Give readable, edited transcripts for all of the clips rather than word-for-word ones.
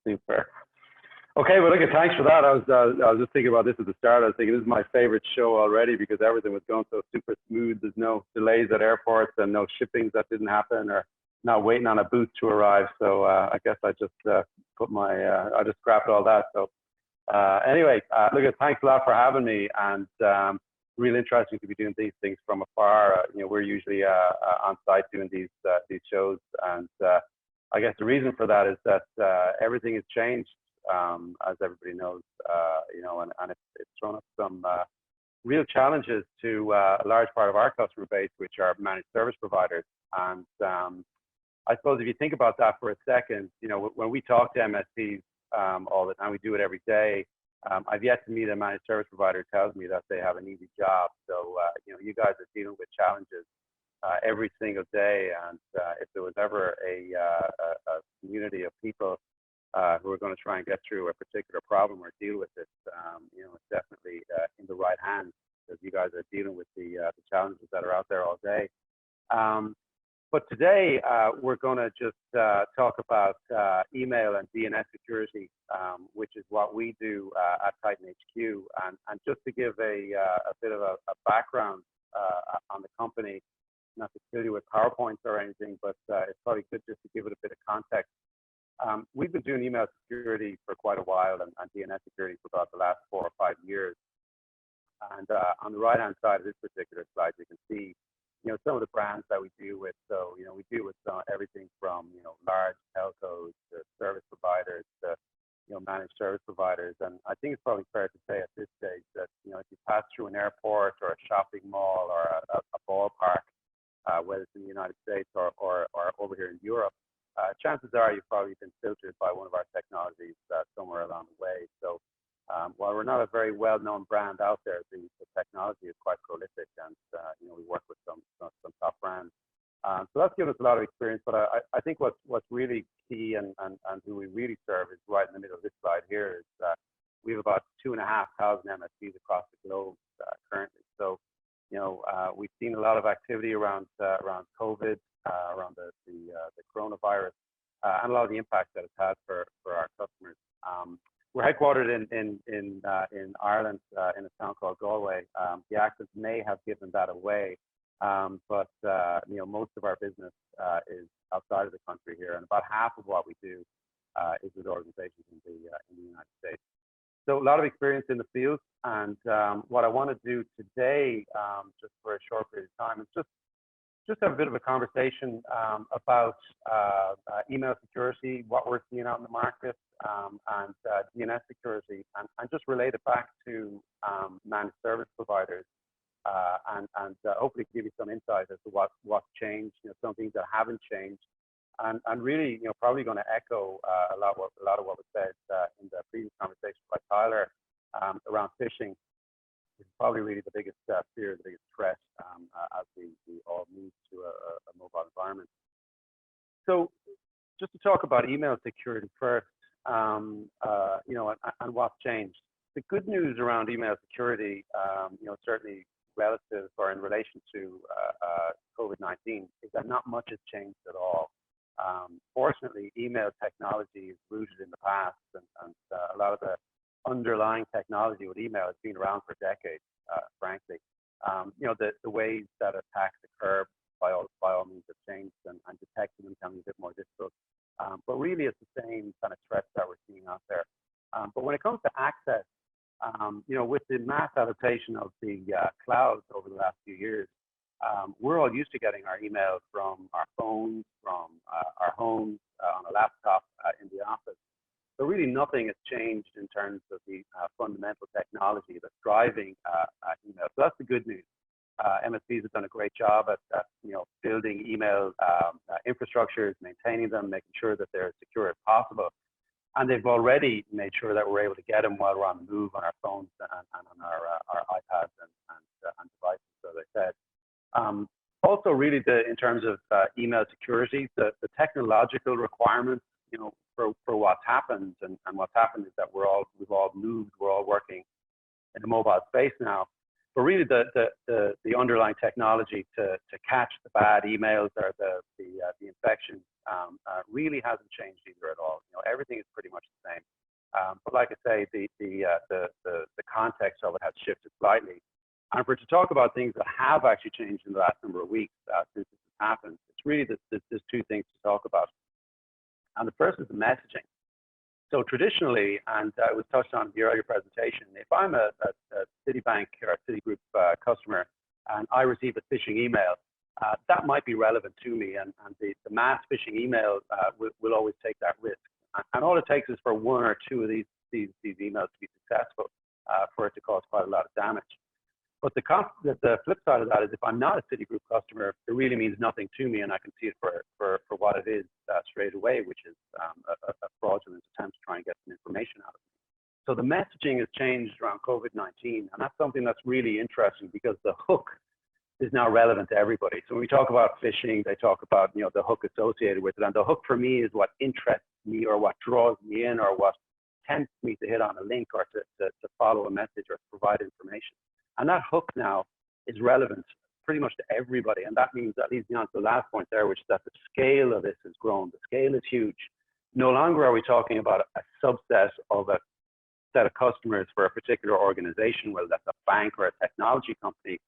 Super. Okay, well, look, thanks for that. I was just thinking about this at the start. I was thinking this is my favorite show already because everything was going so super smooth. There's no delays at airports and no shippings that didn't happen or not waiting on a booth to arrive. So I guess I just I just scrapped all that. So anyway, look, thanks a lot for having me, and really interesting to be doing these things from afar. You know, we're usually on site doing these shows, and I guess the reason for that is that everything has changed, as everybody knows. You know, and it's thrown up some real challenges to a large part of our customer base, which are managed service providers. And I suppose if you think about that for a second, you know, when we talk to MSPs all the time, we do it every day. I've yet to meet a managed service provider who tells me that they have an easy job. So, you know, you guys are dealing with challenges every single day. And if there was ever a community of people who are going to try and get through a particular problem or deal with it, you know, it's definitely in the right hands, because you guys are dealing with the challenges that are out there all day. But today, we're going to just talk about email and DNS security, which is what we do at Titan HQ. And just to give a bit of a background on the company, not to fill you with PowerPoints or anything, but it's probably good just to give it a bit of context. We've been doing email security for quite a while, and DNS security for about the last 4 or 5 years. And on the right-hand side of this particular slide, you can see, you know, some of the brands that we deal with. So, you know, we deal with everything from, you know, large telcos to service providers to, you know, managed service providers. And I think it's probably fair to say at this stage that, you know, if you pass through an airport or a shopping mall or a ballpark, whether it's in the United States or over here in Europe, chances are you've probably been filtered by one of our technologies somewhere along the way. So while we're not a very well-known brand out there, the technology is quite prolific, and you know, we work with some top brands. So that's given us a lot of experience. But I think what's really key and who we really serve is right in the middle of this slide here. Is we have about 2,500 MSPs across the globe currently. So, you know, we've seen a lot of activity around COVID, around the coronavirus, and a lot of the impact that it's had for our customers. We're headquartered in Ireland, in a town called Galway. The accent may have given that away, but you know, most of our business is outside of the country here, and about half of what we do is with organizations in the United States. So a lot of experience in the field, and what I want to do today, just for a short period of time, is just have a bit of a conversation about email security, what we're seeing out in the market, and DNS security, and just relate it back to managed service providers, and hopefully give you some insight as to what's changed, you know, some things that haven't changed, and really, you know, probably going to echo a lot of what was said in the previous conversation by Tyler around phishing. Is probably really the biggest fear, the biggest threat as we all move to a mobile environment. So just to talk about email security first, you know, and what's changed. The good news around email security, you know, certainly relative or in relation to COVID-19, is that not much has changed at all. Fortunately, email technology is rooted in the past, and a lot of the underlying technology with email has been around for decades, frankly. You know, the ways that attacks occur by all means have changed, and detecting them can be a bit more difficult. But really, it's the same kind of threats that we're seeing out there. But when it comes to access, you know, with the mass adaptation of the cloud over the last few years, we're all used to getting our emails from our phones, from our homes, on a laptop, in the office. So really nothing has changed in terms of the fundamental technology that's driving email. So that's the good news. MSPs have done a great job at you know, building email infrastructures, maintaining them, making sure that they're as secure as possible. And they've already made sure that we're able to get them while we're on the move on our phones and on our iPads and devices, as I said. Also, really, in terms of email security, the technological requirements, you know, for what's happened, and what's happened is that we've all moved, we're all working in the mobile space now. But really, the underlying technology to catch the bad emails or the infections really hasn't changed either at all. You know, everything is pretty much the same. But like I say, the context of it has shifted slightly. And if we're to talk about things that have actually changed in the last number of weeks since this has happened, it's really there's two things to talk about. And the first is the messaging. So traditionally, and it was touched on in the earlier presentation, if I'm a Citibank or a Citigroup customer and I receive a phishing email, that might be relevant to me, and the mass phishing email will always take that risk. And all it takes is for one or two of these emails to be successful for it to cause quite a lot of damage. But the flip side of that is if I'm not a Citigroup customer, it really means nothing to me, and I can see it for what it is straight away, which is a fraudulent attempt to try and get some information out of me. So the messaging has changed around COVID-19, and that's something that's really interesting because the hook is now relevant to everybody. So when we talk about phishing, they talk about the hook associated with it, and the hook for me is what interests me or what draws me in or what tempts me to hit on a link or to follow a message or to provide information. And that hook now is relevant pretty much to everybody. And that means, that leads me on to the last point there, which is that the scale of this has grown. The scale is huge. No longer are we talking about a subset of a set of customers for a particular organization, whether that's a bank or a technology company.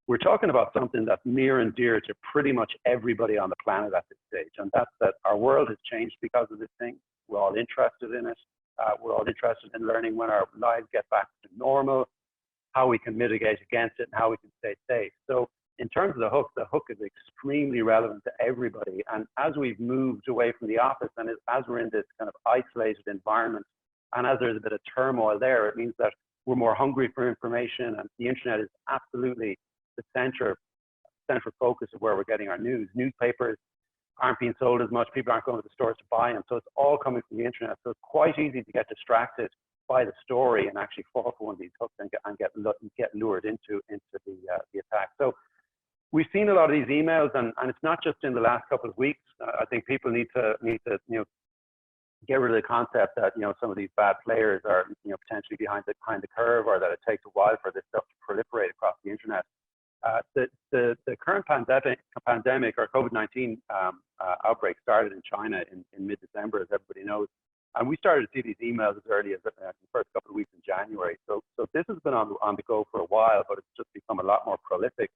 We're talking about something that's near and dear to pretty much everybody on the planet at this stage. And that's that our world has changed because of this thing. We're all interested in it. We're all interested in learning when our lives get back to normal, how we can mitigate against it, and how we can stay safe. So in terms of the hook is extremely relevant to everybody. And as we've moved away from the office and as we're in this kind of isolated environment, and as there's a bit of turmoil there, it means that we're more hungry for information, and the internet is absolutely the central focus of where we're getting our news. Newspapers aren't being sold as much. People aren't going to the stores to buy them. So it's all coming from the internet. So it's quite easy to get distracted by the story and actually fall for one of these hooks and get lured into the attack. So we've seen a lot of these emails, and it's not just in the last couple of weeks. I think people need to get rid of the concept that some of these bad players are potentially behind the curve, or that it takes a while for this stuff to proliferate across the internet. The current pandemic or COVID-19 outbreak started in China in mid-December, as everybody knows. And we started to see these emails as early as the first couple of weeks in January. So this has been on the go for a while, but it's just become a lot more prolific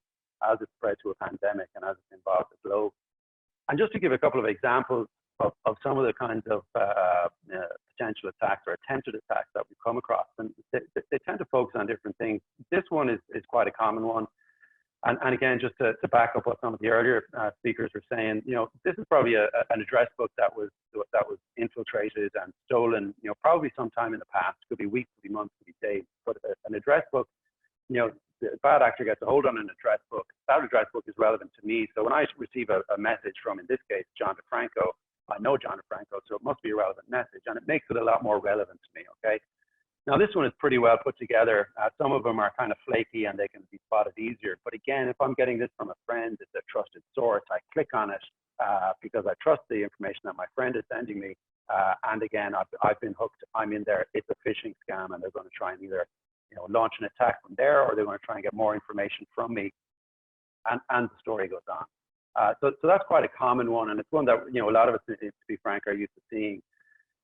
as it spread to a pandemic and as it involved the globe. And just to give a couple of examples of some of the kinds of potential attacks or attempted attacks that we've come across, and they tend to focus on different things. This one is quite a common one. And again, just to back up what some of the earlier speakers were saying, this is probably an address book that was infiltrated and stolen, probably sometime in the past. Could be weeks, could be months, could be days. But an address book, the bad actor gets a hold on an address book. That address book is relevant to me. So when I receive a message from, in this case, John DeFranco, I know John DeFranco, so it must be a relevant message, and it makes it a lot more relevant to me. Okay. Now, this one is pretty well put together. Some of them are kind of flaky and they can be spotted easier. But again, if I'm getting this from a friend, it's a trusted source. I click on it because I trust the information that my friend is sending me. And again, I've been hooked. I'm in there. It's a phishing scam, and they're going to try and either launch an attack from there, or they're going to try and get more information from me. And the story goes on. So that's quite a common one, and it's one that a lot of us, to be frank, are used to seeing.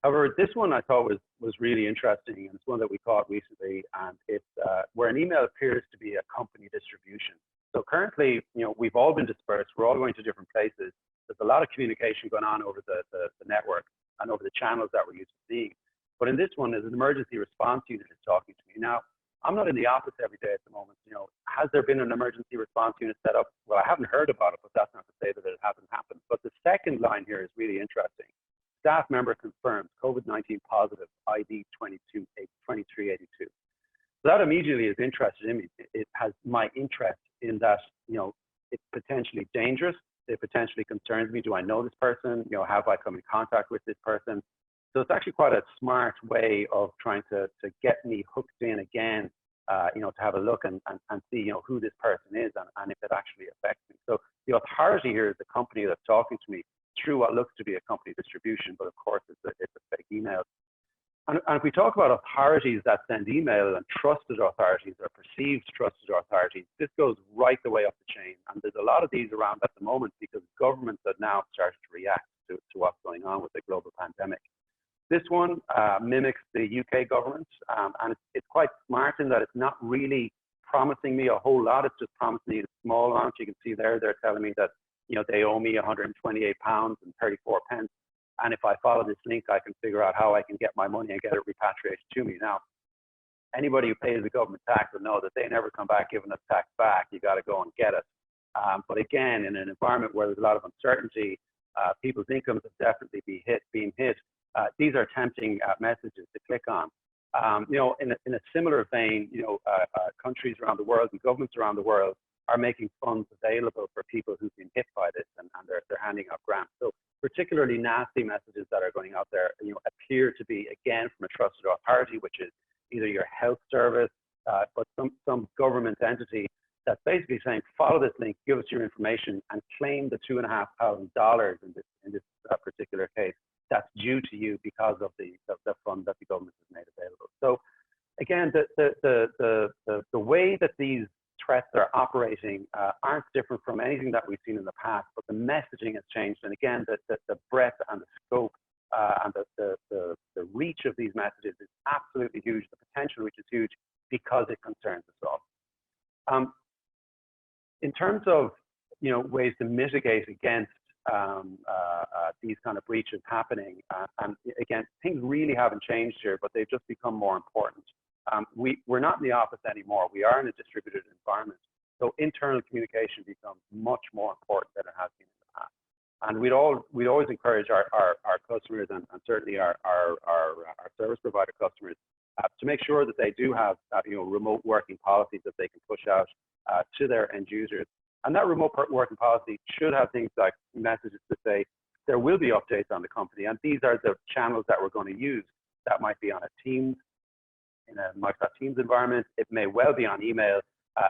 However, this one I thought was really interesting, and it's one that we caught recently, and it's where an email appears to be a company distribution. So currently, we've all been dispersed. We're all going to different places. There's a lot of communication going on over the network and over the channels that we're used to seeing. But in this one, there's an emergency response unit is talking to me. Now, I'm not in the office every day at the moment. Has there been an emergency response unit set up? Well, I haven't heard about it, but that's not to say that it hasn't happened. But the second line here is really interesting. Staff member confirms COVID-19 positive, ID 2382. So that immediately is interested in me. It has my interest in that, it's potentially dangerous. It potentially concerns me. Do I know this person? Have I come in contact with this person? So it's actually quite a smart way of trying to get me hooked in again, to have a look and see, who this person is and if it actually affects me. So the authority here is the company that's talking to me through what looks to be a company distribution, but of course it's a fake email. And if we talk about authorities that send email and trusted authorities or perceived trusted authorities, this goes right the way up the chain. And there's a lot of these around at the moment because governments have now started to react to what's going on with the global pandemic. This one mimics the UK government, and it's quite smart in that it's not really promising me a whole lot. It's just promising me a small amount. You can see there, they're telling me that, you know, they owe me £128.34. And if I follow this link, I can figure out how I can get my money and get it repatriated to me. Now, anybody who pays the government tax will know that they never come back giving us tax back. You got to go and get it. But again, in an environment where there's a lot of uncertainty, people's incomes have definitely been hit. These are tempting messages to click on. You know, in a similar vein, you know, countries around the world and governments around the world are making funds available for people who've been hit by this, and they're handing out grants. So particularly nasty messages that are going out there, you know, appear to be, again, from a trusted authority, which is either your health service, but some government entity that's basically saying, follow this link, give us your information, and claim the $2,500 in this particular case that's due to you because of the fund that the government has made available. So again, the way that these threats are operating aren't different from anything that we've seen in the past, but the messaging has changed. And again, the breadth and the scope and the reach of these messages is absolutely huge. The potential, which is huge, because it concerns us all. In terms of, you know, ways to mitigate against these kind of breaches happening, and again, things really haven't changed here, but they've just become more important. We're not in the office anymore. We are in a distributed environment. So internal communication becomes much more important than it has been in the past. And we'd always encourage our customers, and certainly our service provider customers, to make sure that they do have you know, remote working policies that they can push out to their end users. And that remote working policy should have things like messages to say, there will be updates on the company, and these are the channels that we're going to use. That might be on a Teams, in a Microsoft Teams environment. It may well be on email,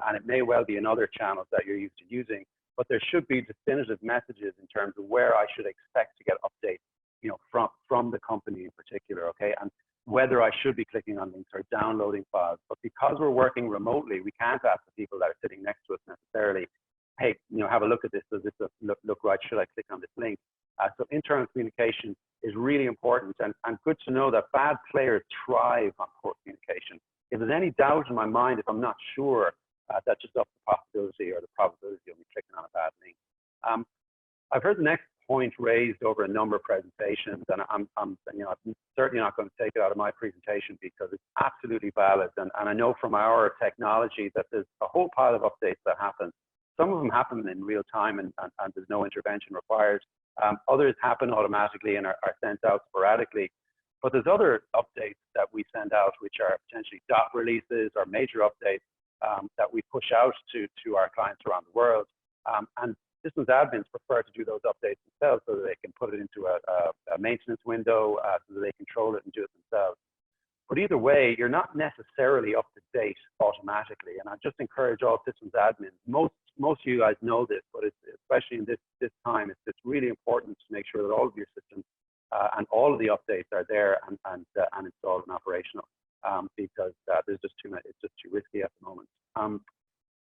and it may well be in other channels that you're used to using. But there should be definitive messages in terms of where I should expect to get updates, you know, from the company in particular, okay? And whether I should be clicking on links or downloading files. But because we're working remotely, we can't ask the people that are sitting next to us necessarily, hey, you know, have a look at this. Does this look right? Should I click on this link? So internal communication is really important, and good to know that bad players thrive on poor communication. If there's any doubt in my mind, if I'm not sure, that just ups the possibility or the probability of me clicking on a bad link. I've heard the next point raised over a number of presentations, and I'm certainly not going to take it out of my presentation because it's absolutely valid. And I know from our technology that there's a whole pile of updates that happen. Some of them happen in real time, and there's no intervention required. Others happen automatically and are sent out sporadically. But there's other updates that we send out, which are potentially dot releases or major updates that we push out to our clients around the world. And systems admins prefer to do those updates themselves so that they can put it into a maintenance window so that they control it and do it themselves. But either way, you're not necessarily up to date automatically. And I just encourage all systems admins, most of you guys know this, but especially in this time, it's really important to make sure that all of your systems and all of the updates are there and installed and operational, because there's just too much, it's just too risky at the moment.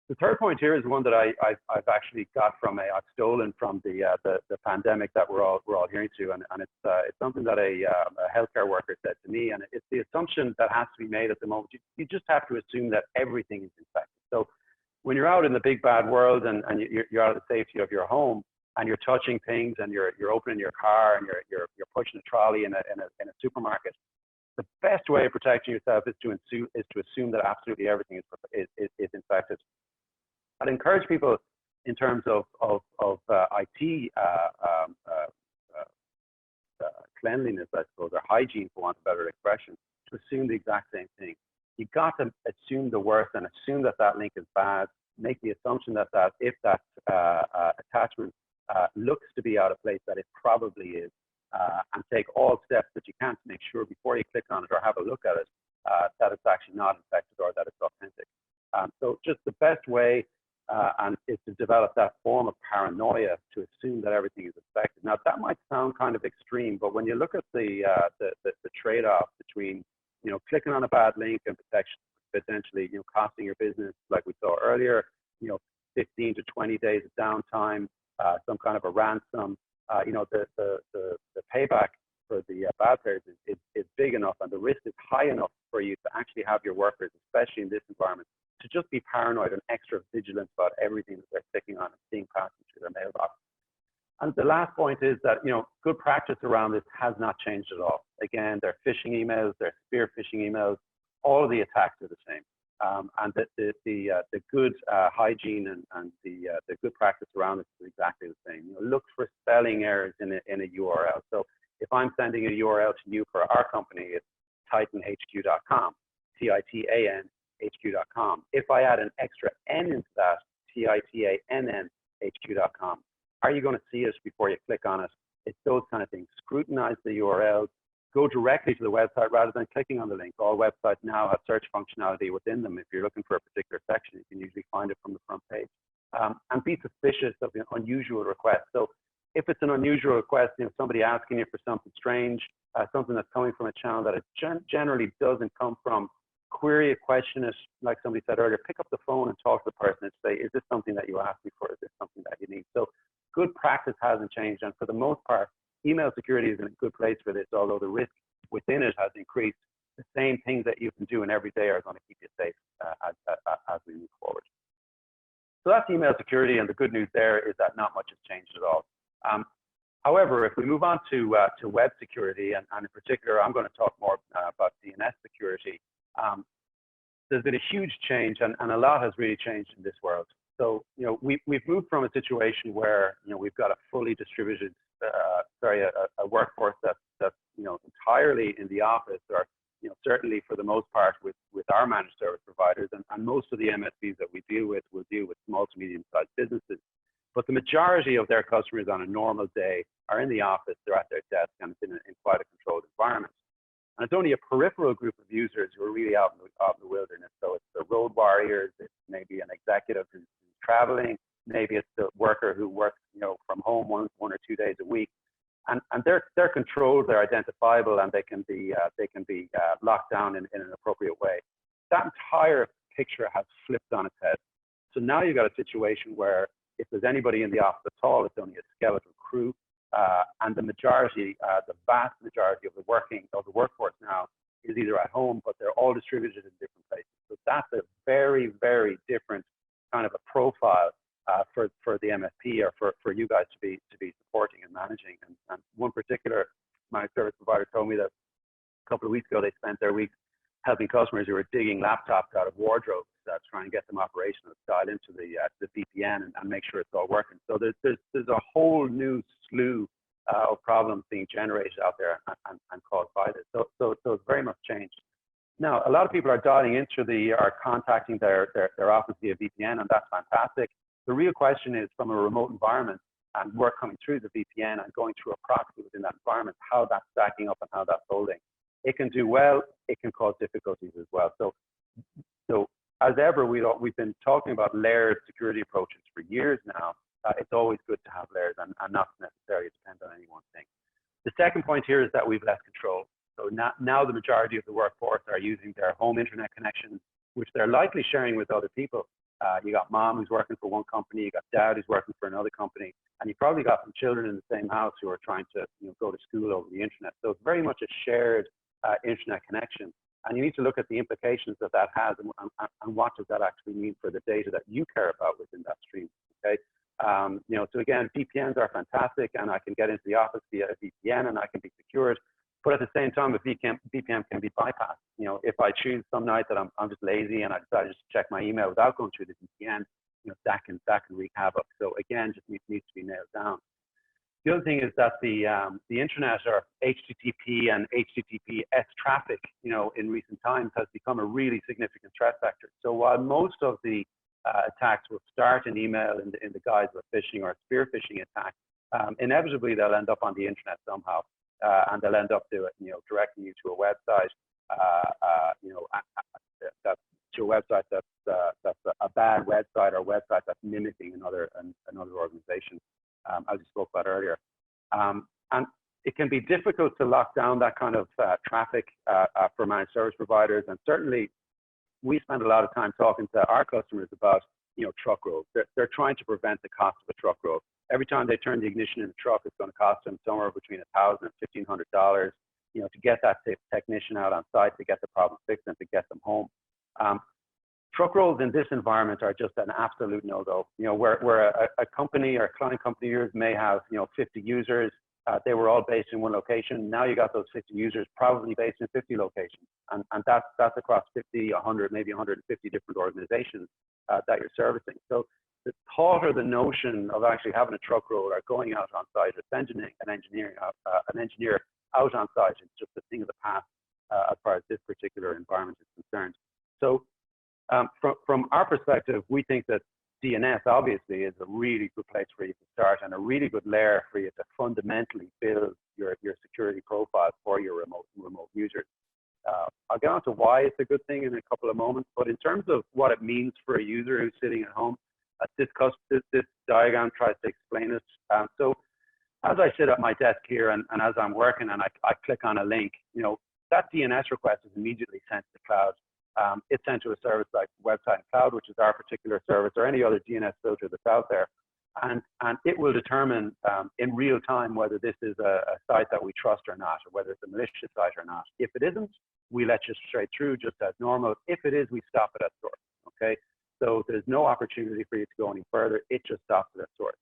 The third point here is one that I've actually got from I've stolen from the pandemic that we're all hearing to, and it's something that a healthcare worker said to me, and it's the assumption that has to be made at the moment. You just have to assume that everything is infected. So when you're out in the big bad world and you're out of the safety of your home and you're touching things and you're opening your car and you're pushing a trolley in a supermarket, the best way of protecting yourself is to assume that absolutely everything is infected. I'd encourage people in terms of IT cleanliness, I suppose, or hygiene, for want of a better expression, to assume the exact same thing. You've got to assume the worst and assume that that link is bad. Make the assumption that if that attachment looks to be out of place, that it probably is, and take all steps that you can to make sure before you click on it or have a look at it that it's actually not infected or that it's authentic. So just the best way is to develop that form of paranoia to assume that everything is affected. Now that might sound kind of extreme, but when you look at the trade-off between, you know, clicking on a bad link and potentially, you know, costing your business, like we saw earlier, you know, 15 to 20 days of downtime, some kind of a ransom, you know, the payback the bad players is big enough, and the risk is high enough for you to actually have your workers, especially in this environment, to just be paranoid and extra vigilant about everything that they're clicking on and seeing passing through their mailbox. And the last point is that, good practice around this has not changed at all. Again, they're phishing emails, they're spear phishing emails. All of the attacks are the same. And the good hygiene and the good practice around it is exactly the same. Look for spelling errors in a URL. So if I'm sending a URL to you for our company, it's titanhq.com, TITANHQ.com. If I add an extra N into that, TITANNHQ.com, are you going to see it before you click on it? It's those kind of things. Scrutinize the URLs. Go directly to the website rather than clicking on the link. All websites now have search functionality within them. If you're looking for a particular section, you can usually find it from the front page. And be suspicious of unusual requests. So if it's an unusual request, somebody asking you for something strange, something that's coming from a channel that it generally doesn't come from, query a question it, like somebody said earlier, pick up the phone and talk to the person and say, is this something that you asked me for? Is this something that you need? So good practice hasn't changed. And for the most part, email security is in a good place for this, although the risk within it has increased. The same things that you've been doing every day are going to keep you safe as we move forward. So that's email security, and the good news there is that not much has changed at all. However, if we move on to web security, and in particular, I'm going to talk more about DNS security, there's been a huge change, and a lot has really changed in this world. So, we've moved from a situation where, we've got a fully distributed, a workforce that's entirely in the office, or, certainly for the most part with our managed service providers, and most of the MSPs that we deal with will deal with small to medium-sized businesses. But the majority of their customers on a normal day are in the office, they're at their desk, and it's in quite a controlled environment. And it's only a peripheral group of users who are really out in the wilderness. So it's the road warriors, it's maybe an executive who's traveling, maybe it's the worker who works, from home one or 2 days a week. And they're controlled, they're identifiable, and they can be locked down in an appropriate way. That entire picture has flipped on its head. So now you've got a situation where if there's anybody in the office at all, it's only a skeleton crew. And the vast majority of the workforce now is either at home, but they're all distributed in different places. So that's a very, very different kind of a profile for the MSP, or for you guys to be supporting and managing. And one particular managed service provider told me that a couple of weeks ago they spent their weeks helping customers who were digging laptops out of wardrobes, trying to get them operational, dial into the VPN and make sure it's all working. So there's a whole new slew of problems being generated out there and caused by this. So it's very much changed. Now, a lot of people are dialing into are contacting their office via VPN, and that's fantastic. The real question is, from a remote environment and work coming through the VPN and going through a proxy within that environment, how that's stacking up and how that's holding. It can do well, it can cause difficulties as well. So as ever, we've been talking about layered security approaches for years now. It's always good to have layers and not necessarily depend on any one thing. The second point here is that we've less control. So now the majority of the workforce are using their home internet connections, which they're likely sharing with other people. You got mom who's working for one company, you got dad who's working for another company, and you probably got some children in the same house who are trying to go to school over the internet. So it's very much a shared internet connection. And you need to look at the implications that has and what does that actually mean for the data that you care about within that stream, okay? So again, VPNs are fantastic, and I can get into the office via a VPN and I can be secured. But at the same time, a VPN can be bypassed. If I choose some night that I'm just lazy and I decide just to check my email without going through the VPN, that can wreak havoc. So again, just needs to be nailed down. The other thing is that the internet, or HTTP and HTTPS traffic, in recent times has become a really significant threat vector. So while most of the attacks will start in email in the guise of a phishing or a spear phishing attack, inevitably they'll end up on the internet somehow, and they'll end up directing you to a website, to a website that's a bad website, or a website that's mimicking another organization, as we spoke about earlier. And it can be difficult to lock down that kind of traffic for managed service providers. And certainly, we spend a lot of time talking to our customers about truck rolls. They're trying to prevent the cost of a truck roll. Every time they turn the ignition in the truck, it's going to cost them somewhere between $1,000 and $1,500, to get that technician out on site, to get the problem fixed, and to get them home. Truck rolls in this environment are just an absolute no-go. Where a company or a client company yours may have 50 users, they were all based in one location. Now you got those 50 users probably based in 50 locations, and that's across 50, 100, maybe 150 different organizations that you're servicing. So the thought or the notion of actually having a truck roll or going out on site or sending an engineer out on site is just a thing of the past as far as this particular environment is concerned. So from our perspective, we think that DNS obviously is a really good place for you to start and a really good layer for you to fundamentally build your security profile for your remote users. I'll get on to why it's a good thing in a couple of moments, but in terms of what it means for a user who's sitting at home, this diagram tries to explain it. So as I sit at my desk here and as I'm working and I click on a link, that DNS request is immediately sent to the cloud. It's sent to a service like Website and Cloud, which is our particular service, or any other DNS filter that's out there. And it will determine in real time whether this is a site that we trust or not, or whether it's a malicious site or not. If it isn't, we let you straight through just as normal. If it is, we stop it at source, okay? So there's no opportunity for you to go any further. It just stops it at source.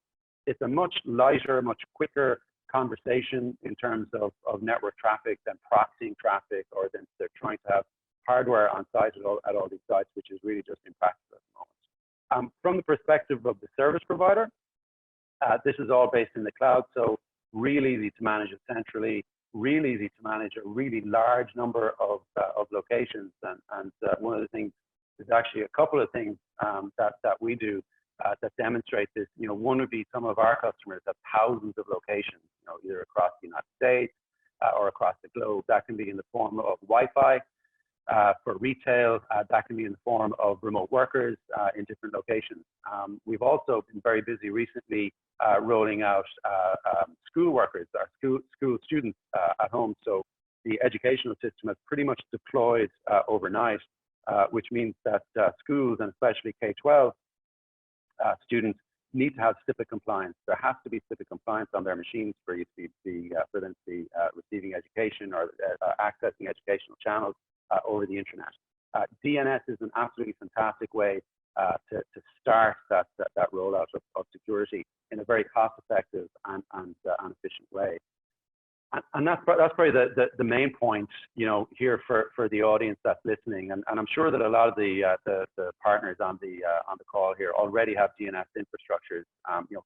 It's a much lighter, much quicker conversation in terms of network traffic than proxying traffic, or than they're trying to have hardware on site at all these sites, which is really just impractical at the moment. From the perspective of the service provider, this is all based in the cloud, so really easy to manage it centrally, really easy to manage a really large number of locations. And one of the things is actually a couple of things that we do that demonstrate this. One would be some of our customers have thousands of locations, either across the United States or across the globe. That can be in the form of Wi-Fi. For retail, that can be in the form of remote workers in different locations. We've also been very busy recently rolling out school workers, our school students at home. So the educational system has pretty much deployed overnight, which means that schools, and especially K-12 students, need to have CIPA compliance. There has to be CIPA compliance on their machines for you to for them to be receiving education or accessing educational channels over the internet. DNS is an absolutely fantastic way to start that rollout of security in a very cost-effective and efficient way. And that's probably the main point, here for the audience that's listening. And I'm sure that a lot of the partners on the call here already have DNS infrastructures,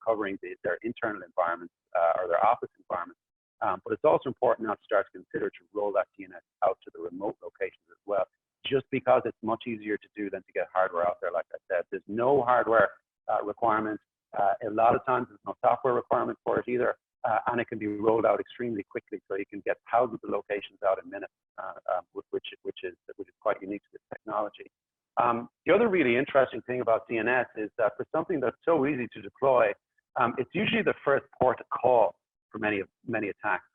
covering their internal environments or their office environments. But it's also important now to start to consider to roll that DNS out to the remote locations as well, just because it's much easier to do than to get hardware out there. Like I said, there's no hardware requirement. A lot of times there's no software requirement for it either, and it can be rolled out extremely quickly. So you can get thousands of locations out in minutes, which is quite unique to this technology. The other really interesting thing about DNS is that for something that's so easy to deploy, it's usually the first port of call for many attacks.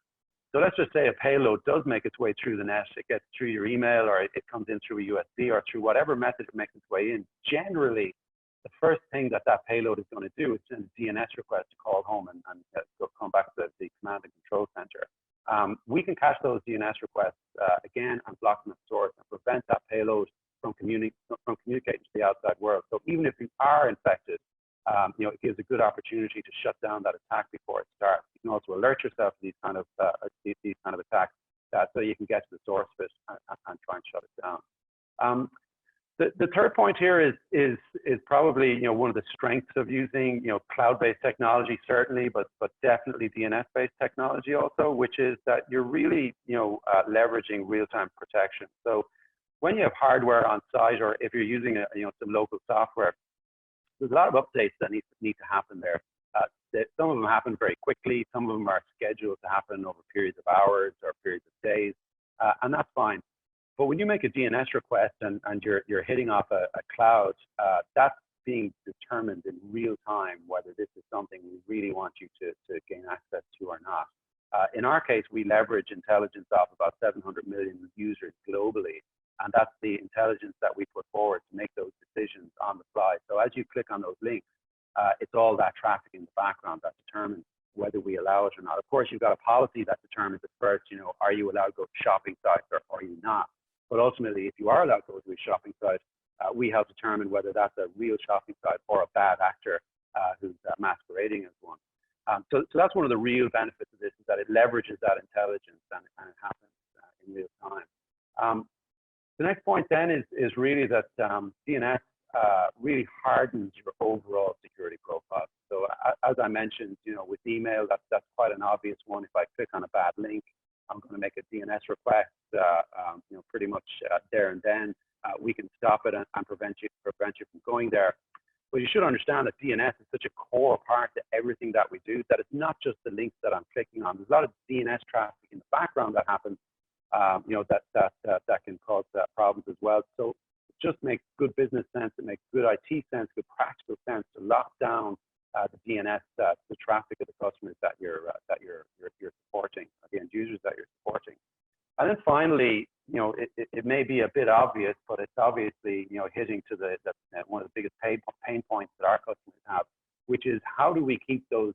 So let's just say a payload does make its way through the net. It gets through your email, or it comes in through a USB, or through whatever method it makes its way in. Generally, the first thing that payload is going to do is send a DNS request to call home and come back to the command and control center. We can cache those DNS requests again and block them at source and prevent that payload from communicating to the outside world. So even if you are infected, it gives a good opportunity to shut down that attack before it starts. You can also alert yourself to these kind of attacks, so you can get to the source of it and try and shut it down. The third point here is probably one of the strengths of using cloud-based technology, certainly, but definitely DNS-based technology also, which is that you're really leveraging real-time protection. So when you have hardware on site, or if you're using some local software, there's a lot of updates that need to happen there. Some of them happen very quickly. Some of them are scheduled to happen over periods of hours or periods of days, and that's fine. But when you make a DNS request and you're hitting off a cloud, that's being determined in real time whether this is something we really want you to gain access to or not. In our case, we leverage intelligence off about 700 million users globally, and that's the intelligence that we put forward to make those decisions on the fly. So as you click on those links, It's all that traffic in the background that determines whether we allow it or not. Of course, you've got a policy that determines at first, are you allowed to go to shopping sites or are you not? But ultimately, if you are allowed to go to a shopping site, we help determine whether that's a real shopping site or a bad actor who's masquerading as one. So that's one of the real benefits of this, is that it leverages that intelligence and it happens in real time. The next point then is really that DNS really hardens your overall security profile. So as I mentioned, with email, that's quite an obvious one. If I click on a bad link, I'm going to make a DNS request, pretty much there and then. We can stop it and prevent you from going there. But you should understand that DNS is such a core part to everything that we do, that it's not just the links that I'm clicking on. There's a lot of DNS traffic in the background that happens, that can cause problems as well. So it just makes good business sense. It makes good IT sense, good practical sense to lock down the DNS, the traffic of the customers that you're supporting, the end users that you're supporting. And then finally, it may be a bit obvious, but it's obviously, hitting to one of the biggest pain points that our customers have, which is how do we keep those,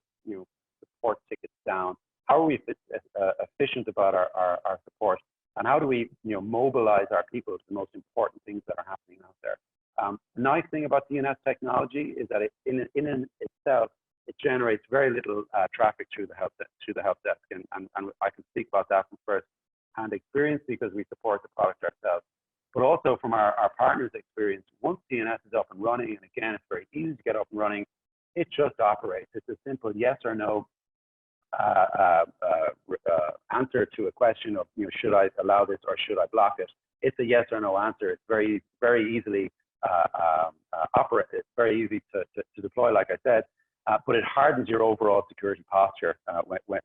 support tickets down? How are we efficient about our support? And how do we, mobilize our people to the most important things that are happening out there? The nice thing about DNS technology is that in itself, it generates very little traffic through the help desk, and I can speak about that from first-hand experience because we support the product ourselves. But also from our partners' experience, once DNS is up and running, and again, it's very easy to get up and running, it just operates. It's a simple yes or no answer to a question of, should I allow this or should I block it? It's a yes or no answer. It's very, very easily It's very easy to deploy, like I said, but it hardens your overall security posture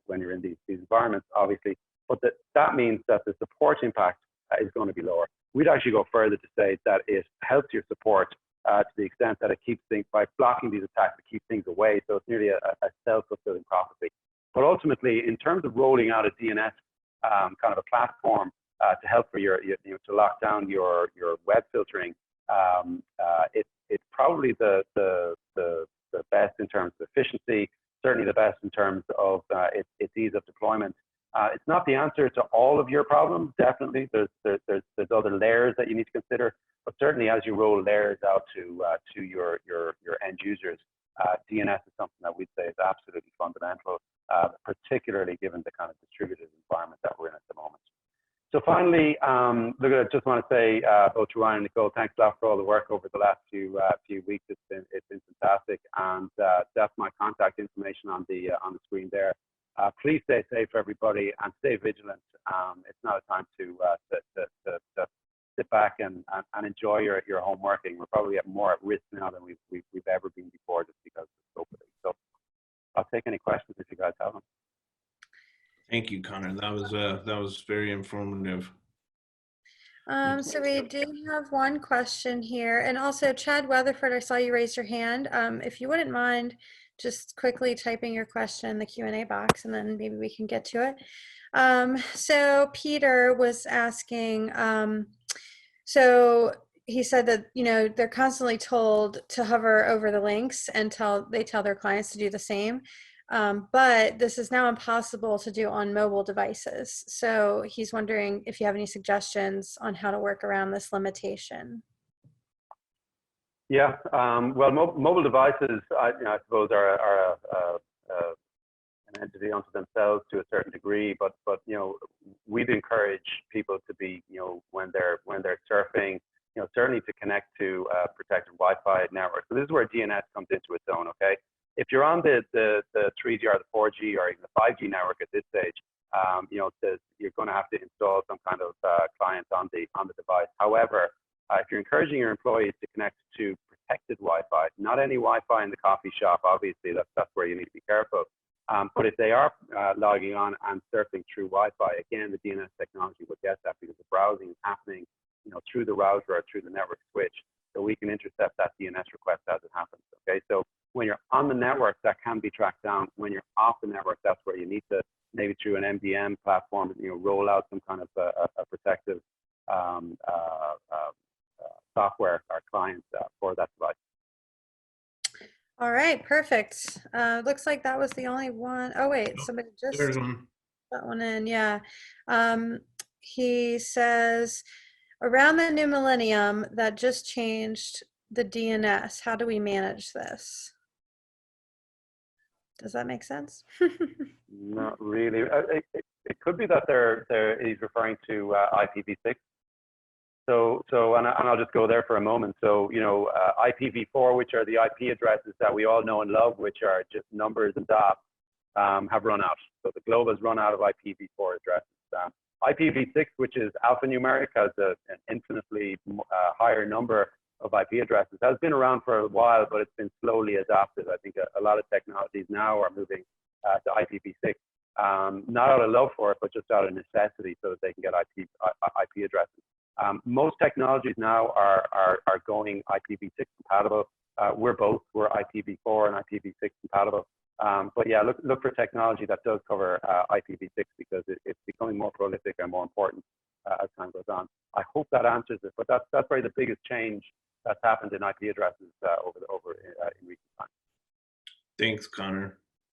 when you're in these environments, obviously. But that means that the support impact is going to be lower. We'd actually go further to say that it helps your support to the extent that it keeps things, by blocking these attacks, it keeps things away. So it's nearly a self-fulfilling prophecy. But ultimately, in terms of rolling out a DNS kind of a platform to help for to lock down your web filtering, it's probably the best in terms of efficiency, certainly the best in terms of its ease of deployment. It's not the answer to all of your problems, definitely. There's other layers that you need to consider, but certainly as you roll layers out to your end users, DNS is something that we'd say is absolutely fundamental, particularly given the kind of distributed environment that we're in at the moment. So finally, look, I just want to say both to Ryan and Nicole, thanks a lot for all the work over the last few weeks. It's been fantastic, and that's my contact information on the screen there. Please stay safe, everybody, and stay vigilant. It's not a time to sit back and enjoy your home working. We're probably more at risk now than we've ever been before, just because of COVID. So I'll take any questions if you guys have them. Thank you, Connor. That was very informative. So we do have one question here, and also Chad Weatherford, I saw you raise your hand. If you wouldn't mind just quickly typing your question in the Q&A box, and then maybe we can get to it. So Peter was asking, so he said that, they're constantly told to hover over the links until they tell their clients to do the same. But this is now impossible to do on mobile devices. So he's wondering if you have any suggestions on how to work around this limitation. Yeah, well, mobile devices, I suppose, are an entity unto themselves to a certain degree. But we'd encourage people to be, when they're surfing, certainly to connect to protected Wi-Fi network. So this is where DNS comes into its own. Okay. If you're on the 3G or the 4G or even the 5G network at this stage, you're going to have to install some kind of client on the device. However, if you're encouraging your employees to connect to protected Wi-Fi, not any Wi-Fi in the coffee shop, obviously that's where you need to be careful. But if they are logging on and surfing through Wi-Fi, again, the DNS technology will get that because the browsing is happening, through the router or through the network switch. So we can intercept that DNS request as it happens. Okay, so when you're on the network, that can be tracked down. When you're off the network, that's where you need to, maybe through an MDM platform, roll out some kind of a protective software or client for that device. All right, perfect. Looks like that was the only one. Oh wait, somebody just There's one. put one in. Yeah. He says, around the new millennium, that just changed the DNS. How do we manage this? Does that make sense? Not really. It could be that he's referring to IPv6. And I'll just go there for a moment. So, you know, IPv4, which are the IP addresses that we all know and love, which are just numbers and dots, have run out. So the globe has run out of IPv4 addresses. IPv6, which is alphanumeric, has an infinitely higher number of IP addresses, has been around for a while, but it's been slowly adopted. I think a lot of technologies now are moving to IPv6, not out of love for it, but just out of necessity so that they can get IP addresses. Most technologies now are going IPv6 compatible. We're IPv4 and IPv6 compatible. But yeah, look for technology that does cover IPv6 because it's becoming more prolific and more important as time goes on. I hope that answers it, but that's probably the biggest change that's happened in IP addresses in recent times. Thanks, Connor.